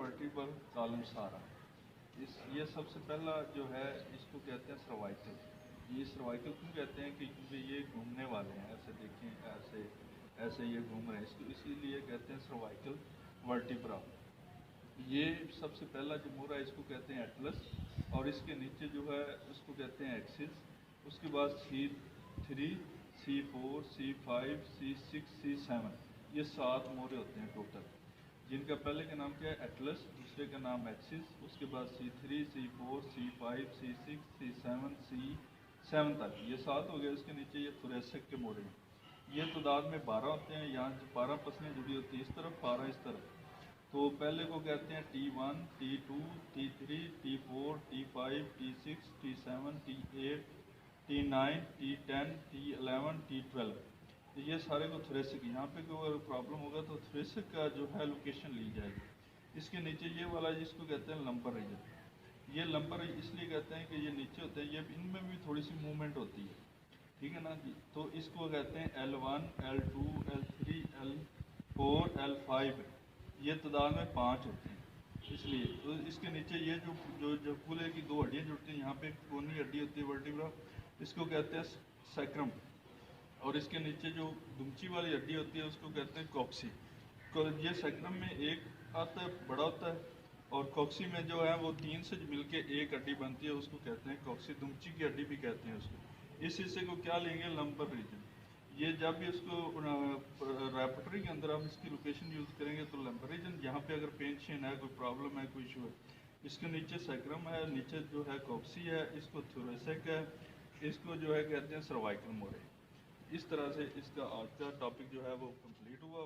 Vertebral column सारा। ये सबसे पहला जो है इसको कहते हैं सर्वाइकल। ये सर्वाइकल क्यों कहते हैं कि क्योंकि ये घूमने वाले हैं, ऐसे देखें, ऐसे ऐसे ये घूम रहे हैं, इसको इसीलिए कहते हैं सर्वाइकल वर्टिब्रा। ये सबसे पहला जो मोरा है इसको कहते हैं एटलस, और इसके नीचे जो है उसको कहते हैं एक्सिस। उसके बाद C3, C4, C5, C6, C7, ये 7 मोरे होते हैं टोटल, जिनका पहले का नाम क्या है एटलस, दूसरे का नाम एक्सिस, उसके बाद C3, C4, C5, C6, C7, C7 तक, ये 7 हो गए। उसके नीचे ये थोरेसिक के मोरे हैं, ये तादाद में 12 होते हैं। यहाँ जो 12 पसलियाँ जुड़ी होती है इस तरफ, 12 इस तरफ। तो पहले को कहते हैं T1, T2, T3, T4, T5, T6, T7, T8, T9, T10, T11, T12। तो ये सारे को थ्रेसिक, यहाँ पे कोई अगर प्रॉब्लम होगा तो थ्रेसिक का जो है लोकेशन ली जाएगी। इसके नीचे ये वाला जिसको कहते हैं लंबर रीजन। ये लंबर इसलिए कहते हैं कि ये नीचे होते हैं, ये इनमें भी थोड़ी सी मूवमेंट होती है, ठीक है ना जी। तो इसको कहते हैं L1, L2, L3, L4, L5, ये तादाद में 5 होते हैं। इसलिए तो इसके नीचे ये जो जो जो पूरे की 2 हड्डियाँ जुड़ती हैं, यहाँ पे एक कोनी हड्डी होती है वर्टिब्रा, इसको कहते हैं सैक्रम, और इसके नीचे जो दुमची वाली हड्डी होती है उसको कहते हैं कॉक्सी। ये सैक्रम में एक आता है, बड़ा होता है, और कॉक्सी में जो है वो 3 से मिलके एक हड्डी बनती है, उसको कहते हैं कॉक्सी, दुमची की हड्डी भी कहते हैं उसको। इस हिस्से को क्या लेंगे, लंबर रीजन। ये जब भी उसको रेपर्टरी के अंदर हम इसकी लोकेशन यूज़ करेंगे तो लंबर रीजन, यहाँ पे अगर पेंशन है, कोई प्रॉब्लम है, कोई इशू है, इसके नीचे सैक्रम है, नीचे जो है कॉक्सी है, इसको थोरेसिक है, इसको जो है कहते हैं सर्वाइकल मोरे। इस तरह से इसका आज का टॉपिक जो है वो कंप्लीट हुआ।